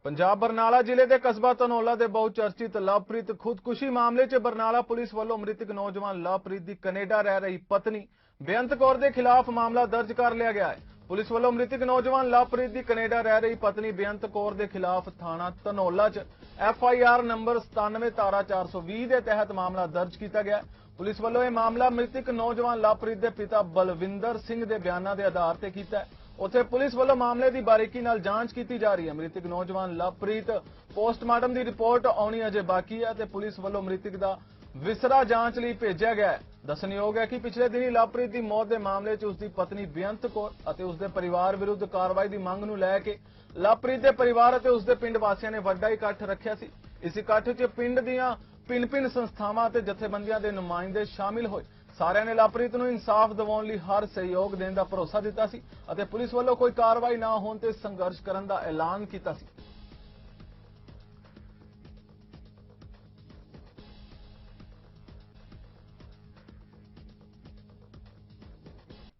Punjab Barnala ਜ਼ਿਲ੍ਹੇ ਦੇ ਕਸਬਾ ਧਨੌਲਾ ਦੇ ਬਹੁਤ ਚਰਚਿਤ ਲਵਪ੍ਰੀਤ ਖੁਦਕੁਸ਼ੀ ਮਾਮਲੇ 'ਚ ਬਰਨਾਲਾ ਪੁਲਿਸ ਵੱਲੋਂ ਮ੍ਰਿਤਕ ਨੌਜਵਾਨ ਲਵਪ੍ਰੀਤ ਦੀ ਕੈਨੇਡਾ ਰਹਿ ਰਹੀ ਪਤਨੀ ਬੇਅੰਤ ਕੌਰ ਦੇ ਖਿਲਾਫ ਮਾਮਲਾ ਦਰਜ ਕਰ ਲਿਆ ਗਿਆ ਹੈ। ਪੁਲਿਸ ਵੱਲੋਂ ਮ੍ਰਿਤਕ ਨੌਜਵਾਨ ਲਵਪ੍ਰੀਤ ਦੀ ਕੈਨੇਡਾ ਰਹਿ ਰਹੀ ਪਤਨੀ ਬੇਅੰਤ ਕੌਰ ਦੇ ਖਿਲਾਫ ਥਾਣਾ ਧਨੌਲਾ 'ਚ FIR ਨੰਬਰ 97 ਧਾਰਾ 420 ਦੇ ਤਹਿਤ ਮਾਮਲਾ ਦਰਜ ਕੀਤਾ ਗਿਆ। ਪੁਲਿਸ ਵੱਲੋਂ ਇਹ ਮਾਮਲਾ ਮ੍ਰਿਤਕ ਨੌਜਵਾਨ ਲਵਪ੍ਰੀਤ ਦੇ ਪਿਤਾ ਬਲਵਿੰਦਰ ਸਿੰਘ ਦੇ ਬਿਆਨਾਂ ਦੇ ਆਧਾਰ ਤੇ ਕੀਤਾ ਹੈ। ਉੱਥੇ ਪੁਲਿਸ ਵੱਲੋਂ ਮਾਮਲੇ ਦੀ ਬਾਰੀਕੀ ਨਾਲ ਜਾਂਚ ਕੀਤੀ ਜਾ ਰਹੀ ਹੈ। ਮ੍ਰਿਤਕ ਨੌਜਵਾਨ ਲਵਪ੍ਰੀਤ ਪੋਸਟਮਾਰਟਮ ਦੀ ਰਿਪੋਰਟ ਆਉਣੀ ਅਜੇ ਬਾਕੀ ਹੈ ਤੇ ਪੁਲਿਸ ਵੱਲੋਂ ਮ੍ਰਿਤਕ ਦਾ ਵਿਸਰਾ ਜਾਂਚ ਲਈ ਭੇਜਿਆ ਗਿਆ ਹੈ। ਦੱਸਣਯੋਗ ਹੈ ਕਿ ਪਿਛਲੇ ਦਿਨੀ ਲਵਪ੍ਰੀਤ ਦੀ ਮੌਤ ਦੇ ਮਾਮਲੇ 'ਚ ਉਸ ਦੀ ਪਤਨੀ ਬੇਅੰਤ ਕੌਰ ਅਤੇ ਉਸ ਦੇ ਪਰਿਵਾਰ ਵਿਰੁੱਧ ਕਾਰਵਾਈ ਦੀ ਮੰਗ ਨੂੰ ਲੈ ਕੇ ਲਵਪ੍ਰੀਤ ਦੇ ਪਰਿਵਾਰ ਅਤੇ ਉਸ ਦੇ ਪਿੰਡ ਵਾਸੀਆਂ ਨੇ ਵੱਡਾ ਇਕੱਠ ਰੱਖਿਆ ਸੀ। ਇਸ ਇਕੱਠ 'ਚ ਪਿੰਡ ਦੀਆਂ ਭਿੰਨ-ਭਿੰਨ ਸੰਸਥਾਵਾਂ ਤੇ ਜਥੇਬੰਦੀਆਂ ਦੇ ਨੁਮਾਇੰਦੇ ਸ਼ਾਮਿਲ ਹੋਏ। ਸਾਰਿਆਂ ਨੇ ਲਵਪ੍ਰੀਤ ਨੂੰ ਇਨਸਾਫ ਦਿਵਾਉਣ ਲਈ ਹਰ ਸਹਿਯੋਗ ਦੇਣ ਦਾ ਭਰੋਸਾ ਦਿੱਤਾ ਸੀ ਅਤੇ ਪੁਲਿਸ ਵੱਲੋਂ ਕੋਈ ਕਾਰਵਾਈ ਨਾ ਹੋਣ ਤੇ ਸੰਘਰਸ਼ ਕਰਨ ਦਾ ਐਲਾਨ ਕੀਤਾ ਸੀ।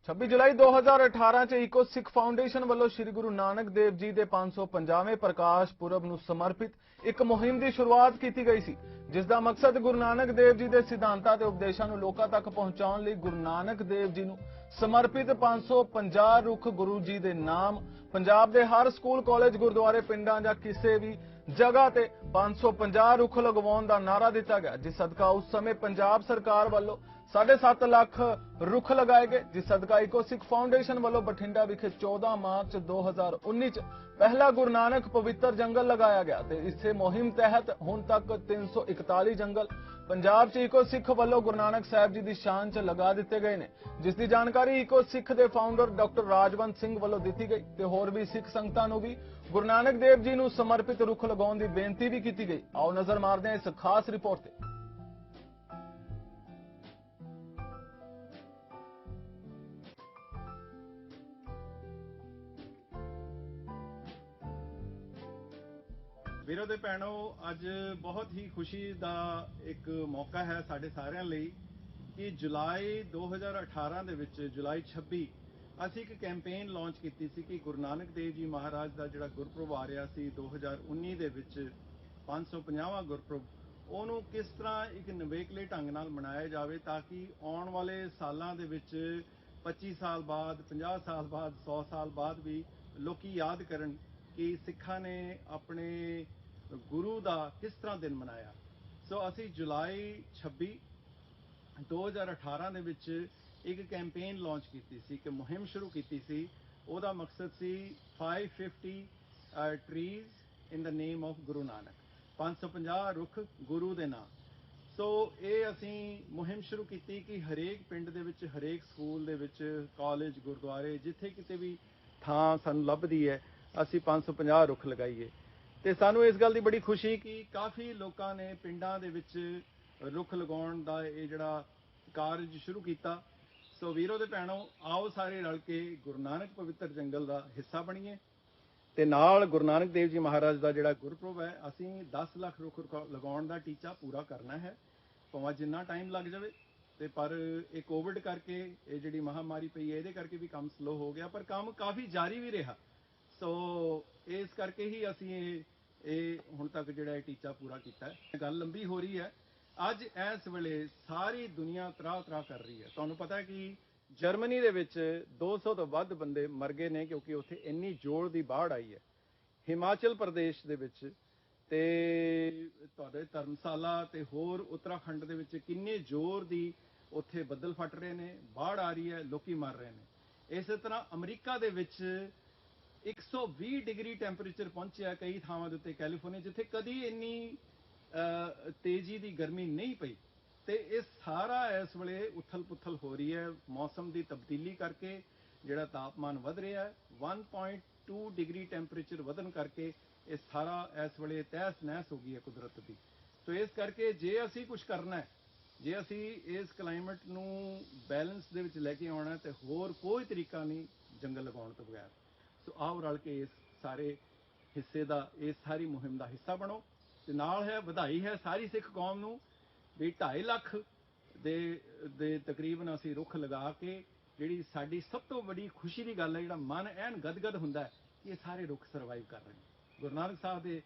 26 ਜੁਲਾਈ 2018 ਚ ਇਕੋ ਸਿੱਖ ਫਾਊਂਡੇਸ਼ਨ ਵੱਲੋਂ ਸ੍ਰੀ ਗੁਰੂ ਨਾਨਕ ਦੇਵ ਜੀ ਦੇ 550ਵੇਂ ਪ੍ਰਕਾਸ਼ ਪੁਰਬ ਨੂੰ ਸਮਰਪਿਤ ਇੱਕ ਮੁਹਿੰਮ ਦੀ ਸ਼ੁਰੂਆਤ ਕੀਤੀ ਗਈ ਸੀ, ਜਿਸ ਦਾ ਮਕਸਦ ਗੁਰੂ ਨਾਨਕ ਦੇਵ ਜੀ ਦੇ ਸਿਧਾਂਤਾਂ ਤੇ ਉਪਦੇਸ਼ਾਂ ਨੂੰ ਲੋਕਾਂ ਤੱਕ ਪਹੁੰਚਾਉਣ ਲਈ ਗੁਰੂ ਨਾਨਕ ਦੇਵ ਜੀ ਨੂੰ ਸਮਰਪਿਤ 550 ਰੁੱਖ ਗੁਰੂ ਜੀ ਦੇ ਨਾਮ ਪੰਜਾਬ ਦੇ ਹਰ ਸਕੂਲ, ਕਾਲਜ, ਗੁਰਦੁਆਰੇ, ਪਿੰਡਾਂ ਜਾਂ ਕਿਸੇ ਵੀ ਜਗ੍ਹਾ ਤੇ 550 ਰੁੱਖ ਲਗਵਾਉਣ ਦਾ ਨਾਅਰਾ ਦਿੱਤਾ ਗਿਆ, ਜਿਸ ਸਦਕਾ ਉਸ ਸਮੇਂ ਪੰਜਾਬ ਸਰਕਾਰ ਵੱਲੋਂ 7.5 ਲੱਖ ਰੁੱਖ ਲਗਾਏ ਗਏ, ਜਿਸ ਸਦਕਾ ਇਕੋ ਸਿੱਖ ਫਾਊਂਡੇਸ਼ਨ ਵੱਲੋਂ ਬਠਿੰਡਾ ਵਿਖੇ 14 ਮਾਰਚ 2019 ਚ ਪਹਿਲਾ ਗੁਰੂ ਨਾਨਕ ਪਵਿੱਤਰ ਜੰਗਲ ਲਗਾਇਆ ਗਿਆ ਤੇ ਇਸੇ ਮੁਹਿੰਮ ਤਹਿਤ ਹੁਣ ਤੱਕ 341 ਜੰਗਲ ਪੰਜਾਬ 'ਚ ਇਕੋ ਸਿੱਖ ਵੱਲੋਂ ਗੁਰੂ ਨਾਨਕ ਸਾਹਿਬ ਜੀ ਦੀ ਸ਼ਾਨ 'ਚ ਲਗਾ ਦਿੱਤੇ ਗਏ ਨੇ, ਜਿਸ ਦੀ ਜਾਣਕਾਰੀ ਇਕੋ ਸਿੱਖ ਦੇ ਫਾਊਂਡਰ ਡਾਕਟਰ ਰਾਜਵੰਤ ਸਿੰਘ ਵੱਲੋਂ ਦਿੱਤੀ ਗਈ ਤੇ ਹੋਰ ਵੀ ਸਿੱਖ ਸੰਗਤਾਂ ਨੂੰ ਵੀ ਗੁਰੂ ਨਾਨਕ ਦੇਵ ਜੀ ਨੂੰ ਸਮਰਪਿਤ ਰੁੱਖ ਲਗਾਉਣ ਦੀ ਬੇਨਤੀ ਵੀ ਕੀਤੀ ਗਈ। ਆਓ ਨਜ਼ਰ ਮਾਰਦੇ ਹਾਂ ਇਸ ਖਾਸ ਰਿਪੋਰਟ ਤੇ। ਵੀਰੋ ਤੇ ਭੈਣੋ, ਅੱਜ ਬਹੁਤ ਹੀ ਖੁਸ਼ੀ ਦਾ ਇੱਕ ਮੌਕਾ ਹੈ ਸਾਡੇ ਸਾਰਿਆਂ ਲਈ ਕਿ ਜੁਲਾਈ 2018 ਦੇ ਵਿੱਚ ਜੁਲਾਈ 26 ਅਸੀਂ ਇੱਕ ਕੈਂਪੇਨ ਲਾਂਚ ਕੀਤੀ ਸੀ ਕਿ ਗੁਰੂ ਨਾਨਕ ਦੇਵ ਜੀ ਮਹਾਰਾਜ ਦਾ ਜਿਹੜਾ ਗੁਰਪੁਰਬ ਆ ਰਿਹਾ ਸੀ 2019 ਦੇ ਵਿੱਚ 550ਵਾਂ ਗੁਰਪੁਰਬ, ਉਹਨੂੰ ਕਿਸ ਤਰ੍ਹਾਂ ਇੱਕ ਨਿਵੇਕਲੇ ਢੰਗ ਨਾਲ ਮਨਾਇਆ ਜਾਵੇ ਤਾਂ ਕਿ ਆਉਣ ਵਾਲੇ ਸਾਲਾਂ ਦੇ ਵਿੱਚ 25 ਸਾਲ ਬਾਅਦ, 50 ਸਾਲ ਬਾਅਦ, 100 ਸਾਲ ਬਾਅਦ ਵੀ ਲੋਕੀ ਯਾਦ ਕਰਨ ਕਿ ਸਿੱਖਾਂ ਨੇ ਆਪਣੇ ਗੁਰੂ ਦਾ ਕਿਸ ਤਰ੍ਹਾਂ ਦਿਨ ਮਨਾਇਆ। ਸੋ ਅਸੀਂ ਜੁਲਾਈ 26 2018 ਦੇ ਵਿੱਚ ਇੱਕ ਕੈਂਪੇਨ ਲਾਂਚ ਕੀਤੀ ਸੀ, ਇੱਕ ਮੁਹਿੰਮ ਸ਼ੁਰੂ ਕੀਤੀ ਸੀ। ਉਹਦਾ ਮਕਸਦ ਸੀ 550 trees in the name of Guru Nanak, 550 ਰੁੱਖ ਗੁਰੂ ਦੇ ਨਾਮ। ਸੋ ਇਹ ਅਸੀਂ ਮੁਹਿੰਮ ਸ਼ੁਰੂ ਕੀਤੀ ਕਿ ਹਰੇਕ ਪਿੰਡ ਦੇ ਵਿੱਚ, ਹਰੇਕ ਸਕੂਲ ਦੇ ਵਿੱਚ, ਕਾਲਜ, ਗੁਰਦੁਆਰੇ, ਜਿੱਥੇ ਕਿਤੇ ਵੀ ਥਾਂ ਸਾਨੂੰ ਲੱਭਦੀ ਹੈ ਅਸੀਂ 550 ਰੁੱਖ ਲਗਾਈਏ। ਤੇ ਸਾਨੂੰ ਇਸ ਗੱਲ ਦੀ ਬੜੀ ਖੁਸ਼ੀ ਕਿ ਕਾਫੀ ਲੋਕਾਂ ਨੇ ਪਿੰਡਾਂ ਦੇ ਵਿੱਚ ਰੁੱਖ ਲਗਾਉਣ ਦਾ ਇਹ ਜਿਹੜਾ ਕਾਰਜ ਸ਼ੁਰੂ ਕੀਤਾ। ਸੋ ਵੀਰੋ ਤੇ ਭੈਣੋ, ਆਓ ਸਾਰੇ ਰਲ ਕੇ ਗੁਰੂ ਨਾਨਕ ਪਵਿੱਤਰ ਜੰਗਲ ਦਾ ਹਿੱਸਾ ਬਣੀਏ ਤੇ ਨਾਲ ਗੁਰੂ ਨਾਨਕ ਦੇਵ ਜੀ ਮਹਾਰਾਜ ਦਾ ਜਿਹੜਾ ਗੁਰਪੁਰਬ ਹੈ, ਅਸੀਂ 10 ਲੱਖ ਰੁੱਖ ਲਗਾਉਣ ਦਾ ਟੀਚਾ ਪੂਰਾ ਕਰਨਾ ਹੈ, ਭਾਵੇਂ ਜਿੰਨਾ ਟਾਈਮ ਲੱਗ ਜਾਵੇ। ਤੇ ਪਰ ਇਹ ਕੋਵਿਡ ਕਰਕੇ, ਇਹ ਜਿਹੜੀ ਮਹਾਮਾਰੀ ਪਈ ਹੈ, ਇਹਦੇ ਕਰਕੇ ਵੀ ਕੰਮ ਸਲੋ ਹੋ ਗਿਆ, ਪਰ ਕੰਮ ਕਾਫੀ ਜਾਰੀ ਵੀ ਰਿਹਾ। ਸੋ ਇਸ ਕਰਕੇ ਹੀ ਅਸੀਂ ਇਹ ਹੁਣ ਤੱਕ ਜਿਹੜਾ ਇਹ ਟੀਚਾ ਪੂਰਾ ਕੀਤਾ ਹੈ। ਗੱਲ ਲੰਬੀ ਹੋ ਰਹੀ ਹੈ। ਅੱਜ ਇਸ ਵੇਲੇ ਸਾਰੀ ਦੁਨੀਆ ਤਰਾਹ ਕਰ ਰਹੀ ਹੈ। ਤੁਹਾਨੂੰ ਪਤਾ ਹੈ ਕਿ ਜਰਮਨੀ ਦੇ ਵਿੱਚ 200 ਤੋਂ ਵੱਧ ਬੰਦੇ ਮਰ ਗਏ ਨੇ ਕਿਉਂਕਿ ਉੱਥੇ ਇੰਨੀ ਜ਼ੋਰ ਦੀ ਬਾੜ ਆਈ ਹੈ। ਹਿਮਾਚਲ ਪ੍ਰਦੇਸ਼ ਦੇ ਵਿੱਚ ਤੇ ਤੁਹਾਡੇ ਧਰਮਸ਼ਾਲਾ ਤੇ ਹੋਰ ਉੱਤਰਾਖੰਡ ਦੇ ਵਿੱਚ ਕਿੰਨੇ ਜ਼ੋਰ ਦੀ ਉੱਥੇ ਬੱਦਲ ਫਟ ਰਹੇ ਨੇ, ਬਾੜ ਆ ਰਹੀ ਹੈ, ਲੋਕੀ ਮਰ ਰਹੇ ਨੇ। ਇਸੇ ਤਰ੍ਹਾਂ ਅਮਰੀਕਾ ਦੇ ਵਿੱਚ 120 ਡਿਗਰੀ ਟੈਂਪਰੇਚਰ ਪਹੁੰਚਿਆ ਕਈ ਥਾਵਾਂ ਦੇ ਉੱਤੇ, ਕੈਲੀਫੋਰਨੀਆ, ਜਿੱਥੇ ਕਦੀ ਇੰਨੀ ਤੇਜ਼ੀ ਦੀ ਗਰਮੀ ਨਹੀਂ ਪਈ। ਤੇ ਇਹ ਸਾਰਾ ਇਸ ਵੇਲੇ ਉਥਲ ਪੁਥਲ ਹੋ ਰਹੀ ਹੈ ਮੌਸਮ ਦੀ ਤਬਦੀਲੀ ਕਰਕੇ, ਜਿਹੜਾ ਤਾਪਮਾਨ ਵਧ ਰਿਹਾ ਹੈ 1.2 ਡਿਗਰੀ ਟੈਂਪਰੇਚਰ ਵਧਣ ਕਰਕੇ ਇਹ ਸਾਰਾ ਇਸ ਵੇਲੇ ਤਹਿਸ ਨਹਿਸ ਹੋ ਗਈ ਹੈ ਕੁਦਰਤ ਦੀ। ਸੋ ਇਸ ਕਰਕੇ ਜੇ ਅਸੀਂ ਕੁਝ ਕਰਨਾ ਹੈ, ਜੇ ਅਸੀਂ ਇਸ ਕਲਾਈਮੇਟ ਨੂੰ ਬੈਲੈਂਸ ਦੇ ਵਿੱਚ ਲੈ ਕੇ ਆਉਣਾ ਤੇ ਹੋਰ ਕੋਈ ਤਰੀਕਾ ਨਹੀਂ ਜੰਗਲ ਲਗਾਉਣ ਤੋਂ ਬਗੈਰ। ਸੋ ਆਓ ਰਲ ਕੇ ਇਸ ਸਾਰੇ ਹਿੱਸੇ ਦਾ ਇਸ ਸਾਰੀ ਮੁਹਿੰਮ ਦਾ ਹਿੱਸਾ ਬਣੋ ਤੇ ਨਾਲ ਹੈ ਵਧਾਈ ਹੈ ਸਾਰੀ ਸਿੱਖ ਕੌਮ ਨੂੰ ਵੀ 2.5 ਲੱਖ ਦੇ ਤਕਰੀਬਨ ਅਸੀਂ ਰੁੱਖ ਲਗਾ ਕੇ ਜਿਹੜੀ ਸਾਡੀ ਸਭ ਤੋਂ ਵੱਡੀ ਖੁਸ਼ੀ ਦੀ ਗੱਲ ਹੈ ਜਿਹੜਾ ਮਨ ਐਨ ਗਦਗਦ ਹੁੰਦਾ ਹੈ ਕਿ ਇਹ ਸਾਰੇ ਰੁੱਖ ਸਰਵਾਈਵ ਕਰ ਰਹੇ ਨੇ ਗੁਰੂ ਨਾਨਕ ਸਾਹਿਬ ਦੇ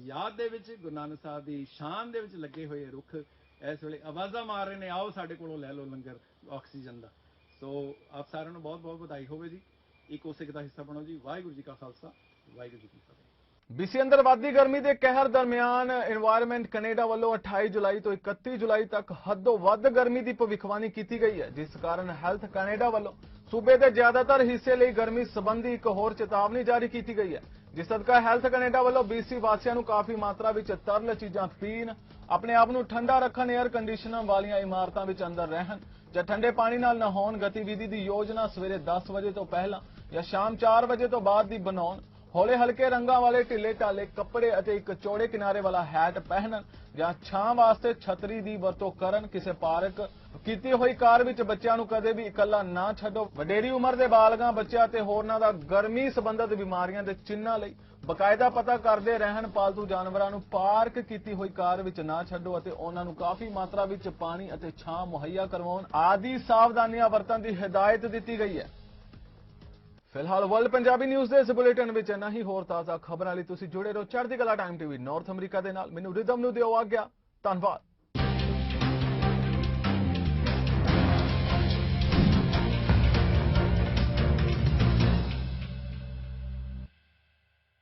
ਯਾਦ ਦੇ ਵਿੱਚ ਗੁਰੂ ਨਾਨਕ ਸਾਹਿਬ ਦੀ ਸ਼ਾਨ ਦੇ ਵਿੱਚ ਲੱਗੇ ਹੋਏ ਰੁੱਖ ਇਸ ਵੇਲੇ ਆਵਾਜ਼ਾਂ ਮਾਰ ਰਹੇ ਨੇ ਆਓ ਸਾਡੇ ਕੋਲੋਂ ਲੈ ਲਓ ਲੰਗਰ ਆਕਸੀਜਨ ਦਾ ਸੋ ਆਪ ਸਾਰਿਆਂ ਨੂੰ ਬਹੁਤ ਬਹੁਤ ਵਧਾਈ ਹੋਵੇ ਜੀ ਇਕੋ ਸਿੱਖ ਦਾ ਹਿੱਸਾ ਬਣੋ ਜੀ ਵਾਹਿਗੁਰੂ ਜੀ ਕਾ ਖਾਲਸਾ ਵਾਹਿਗੁਰੂ ਜੀ ਕੀ ਫਤਿਹ BC ਅੰਦਰ ਵਧਦੀ ਗਰਮੀ ਦੇ ਕਹਿਰ ਦਰਮਿਆਨ এনवायरमेंट ਕੈਨੇਡਾ ਵੱਲੋਂ 28 ਜੁਲਾਈ ਤੋਂ 31 ਜੁਲਾਈ ਤੱਕ ਹੱਦੋਂ ਵੱਧ ਗਰਮੀ ਦੀ ਭਵਿੱਖਬਾਣੀ ਕੀਤੀ ਗਈ ਹੈ ਜਿਸ ਕਾਰਨ ਹੈਲਥ ਕੈਨੇਡਾ ਵੱਲੋਂ ਸੂਬੇ ਦੇ ਜ਼ਿਆਦਾਤਰ ਹਿੱਸੇ ਲਈ ਗਰਮੀ ਸੰਬੰਧੀ ਇੱਕ ਹੋਰ ਚੇਤਾਵਨੀ ਜਾਰੀ ਕੀਤੀ ਗਈ ਹੈ ਜਿਸ ਸਦਕਾ ਹੈਲਥ ਕੈਨੇਡਾ ਵੱਲੋਂ BC ਵਾਸੀਆਂ ਨੂੰ ਕਾਫੀ ਮਾਤਰਾ ਵਿੱਚ ਤਰਲ ਚੀਜ਼ਾਂ ਪੀਣ ਆਪਣੇ ਆਪ ਨੂੰ ਠੰਡਾ ਰੱਖਣ 에ਅਰ ਕੰਡੀਸ਼ਨਰ ਵਾਲੀਆਂ ਇਮਾਰਤਾਂ ਵਿੱਚ ਅੰਦਰ ਰਹਿਣ ਜਾਂ ਠੰਡੇ ਪਾਣੀ ਨਾਲ ਨਹਾਉਣ ਗਤੀਵਿਧੀ ਦੀ ਯੋਜਨਾ ਸਵੇਰੇ 10 ਵਜੇ ਤੋਂ ਪਹਿਲਾਂ ਜਾਂ ਸ਼ਾਮ 4 ਵਜੇ ਤੋਂ ਬਾਅਦ ਦੀ ਬਣਾਉਣ ਹੌਲੇ ਹਲਕੇ ਰੰਗਾਂ ਵਾਲੇ ਢਿੱਲੇ ਢਾਲੇ ਕੱਪੜੇ ਅਤੇ ਇੱਕ ਚੌੜੇ ਕਿਨਾਰੇ ਵਾਲਾ ਹੈਟ ਪਹਿਨਣ ਜਾਂ ਛਾਂ ਵਾਸਤੇ ਛਤਰੀ ਦੀ ਵਰਤੋਂ ਕਰਨ ਕਿਸੇ ਪਾਰਕ ਕੀਤੀ ਹੋਈ ਕਾਰ ਵਿੱਚ ਬੱਚਿਆਂ ਨੂੰ ਕਦੇ ਵੀ ਇਕੱਲਾ ਨਾ ਛੱਡੋ ਵਡੇਰੀ ਉਮਰ ਦੇ ਬਾਲਗਾਂ ਬੱਚਿਆਂ ਤੇ ਹੋਰਨਾਂ ਦਾ ਗਰਮੀ ਸੰਬੰਧਿਤ ਬਿਮਾਰੀਆਂ ਦੇ ਚਿੰਨ੍ਹਾਂ ਲਈ ਬਕਾਇਦਾ ਪਤਾ ਕਰਦੇ ਰਹਿਣ ਪਾਲਤੂ ਜਾਨਵਰਾਂ ਨੂੰ ਪਾਰਕ ਕੀਤੀ ਹੋਈ ਕਾਰ ਵਿੱਚ ਨਾ ਛੱਡੋ ਅਤੇ ਉਹਨਾਂ ਨੂੰ ਕਾਫੀ ਮਾਤਰਾ ਵਿੱਚ ਪਾਣੀ ਅਤੇ ਛਾਂ ਮੁਹੱਈਆ ਕਰਵਾਉਣ ਆਦਿ ਸਾਵਧਾਨੀਆਂ ਵਰਤਣ ਦੀ ਹਦਾਇਤ ਦਿੱਤੀ ਗਈ ਹੈ ਫਿਲਹਾਲ ਵਰਲਡ ਪੰਜਾਬੀ ਨਿਊਜ਼ ਦੇ ਇਸ ਬੁਲੇਟਿਨ ਵਿੱਚ ਇੰਨਾ ਹੀ ਹੋਰ ਤਾਜ਼ਾ ਖਬਰਾਂ ਲਈ ਤੁਸੀਂ ਜੁੜੇ ਰਹੋ ਚੜ੍ਹਦੀ ਕਲਾ ਟਾਈਮ ਟੀਵੀ ਨਾਰਥ ਅਮਰੀਕਾ ਦੇ ਨਾਲ ਮੈਨੂੰ ਰਿਦਮ ਨੂੰ ਦਿਓ ਆਗਿਆ ਧੰਨਵਾਦ